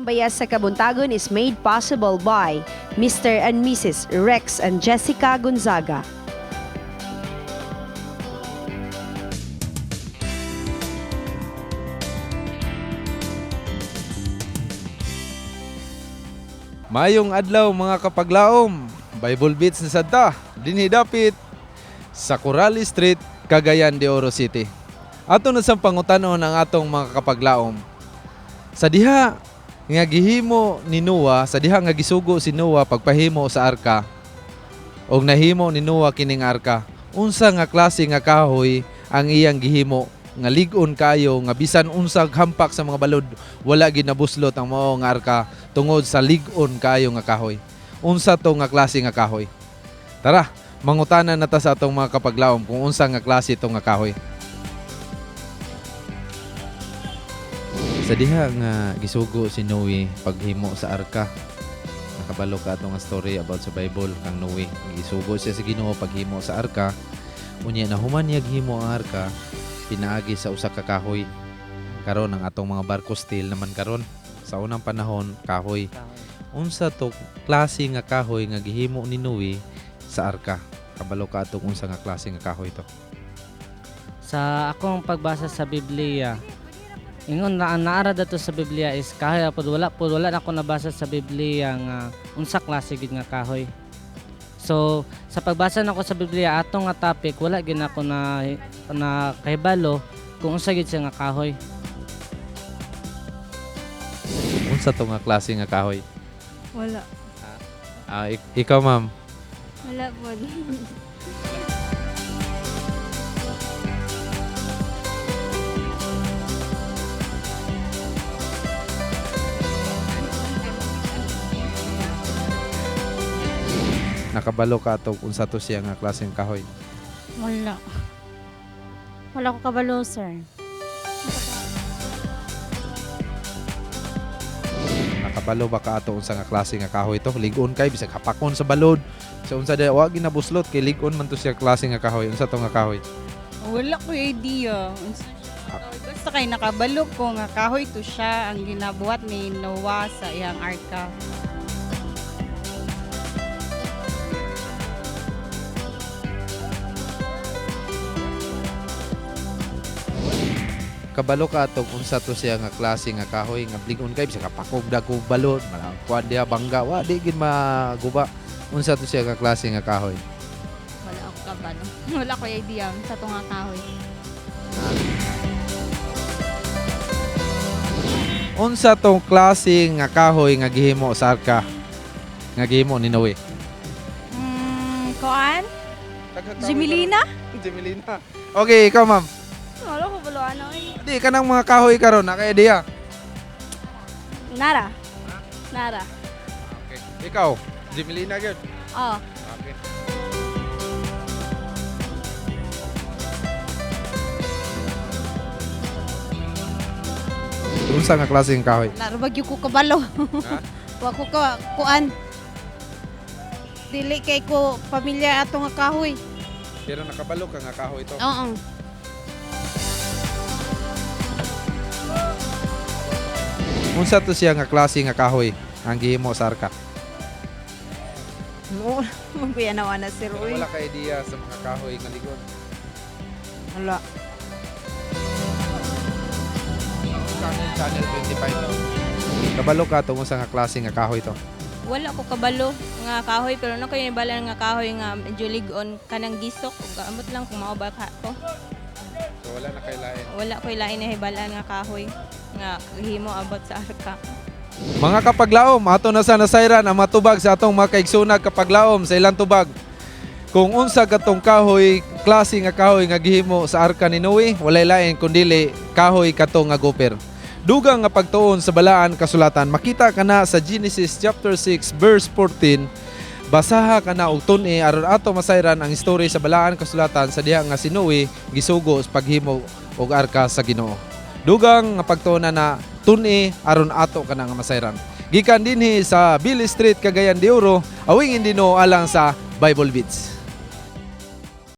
Bayas sa Kabuntagon is made possible by Mr. and Mrs. Rex and Jessica Gonzaga. Mayong adlaw mga kapaglaom, Bible Beats na sadta, dinhi dapit sa Corrales Street, Cagayan de Oro City. Ato na sa pangutanon ang atong mga kapaglaom. Sa diha nga gihimo ni Noah, sa diha nga gisugo si Noah pagpahimo sa arka, og nahimo ni Noah kining arka, unsa nga klase nga kahoy ang iyang gihimo nga lig-on kayo nga bisan unsag hampak sa mga balod wala gid nabuslot ang mao nga arka tungod sa lig-on kayo nga kahoy. Unsa to nga klase nga kahoy? Tara, mangutanan nata sa atong mga kapaglaom kung unsa nga klase to nga kahoy. Sa diha nga gisugo si Noe paghimo sa arka. Nakabalo ka atong nga story about sa Bible kang Noe. Gisugo siya sa Ginoo paghimo sa arka. Unya nahuman niya himo ang arka, pinaagi sa usa ka kahoy. Karon ang atong mga barko steel naman karon sa unang panahon kahoy. Unsa to klase nga kahoy nga gihimo ni Noe sa arka? Kabalo ka atong unsa nga klase nga kahoy to? Sa akong pagbasa sa Biblia, ingon na ang naara dato sa Biblia is kahoy wala na ako nabasa sa Biblia nga unsa klase gid nga kahoy. So sa pagbasa nako sa Biblia atong nga topic wala gid ako na kahibalo kung unsa gid siya nga kahoy. Unsa to nga klase nga kahoy? Wala. Ikaw ma'am. Wala po. Nakabalo ka atong unsa to siya nga klase nga kahoy? Wala. Wala ko kabalo, sir. Nakabalo ba ka ato unsa nga klase nga kahoy to? Lig-on kay bisag hapakon sa balod. Sa unsa da wa ginabuslot kay lig-on man to siya klase nga kahoy. Unsa to nga kahoy? Wala ko idea. Basta kay nakabalo ko nga kahoy to siya ang ginabuhat ni Noah sa iyang arka. Kabalo ka ato unsa to siya nga klase nga kahoy nga lig-on kay bisag hapakog dagko balod. Kuan dia bangga wa di gid maguba. Unsa to siya nga klase nga kahoy? Wala ako kabalo. Wala ko idea sa tunga kahoy. Unsa tong klase nga kahoy nga gihimo sa arka? Nga gihimo ni Noe? Kuan? Jimilina? Jimilina. Okay, ikaw ma'am. Wala ko kabalo ano eh. Di ka ng mga kahoy karon na kay diya. Nara. Nara. Okay. Ikaw, Jimilina gyud. Oh. Okay. Unsa nga klase ng kahoy? Narabagyo ko kabalo. Ha? Wa ko ka kuan. Dili kay ko pamilya ato nga kahoy. Pero nakabalo ka nga kahoy to. Oo. Unsa to siya nga klase nga kahoy ang gihimo sa arka? Mo, magpiyanawa na si Roy. Wala ka idea sa mga kahoy nga ligon. Wala. Channel 25. Kabalo ka to unsa nga klase nga kahoy to? Wala ko kabalo nga kahoy pero na kayo nibalan nga kahoy nga medyo lig-on kanang gisok ug amot lang kung mao ba ka to. So wala na kay lain. Wala ko lain na hibalaan nga kahoy nga himo abot sa arka. Mga kapaglaom, ato na sa nasayran ang matubag sa atong mga kaigsunag kapaglaom sa ilang tubag. Kung unsa katong kahoy, klase nga kahoy nga gihimo sa arka ni Noe, walay lain kundili kahoy kato nga goper. Dugang nga pagtuon sa balaan kasulatan, makita ka na sa Genesis chapter 6 verse 14. Basaha ka na og tun-i aron ato masayran ang istorya sa balaan kasulatan sa diha nga si Noe gisugo sa paghimo og arka sa Ginoo. Dugang nga pagtuon na tun-i aron ato ka na nga masayran. Gikan dinhi sa Billy Street, Cagayan de Oro, awingin dino alang sa Bible Beats.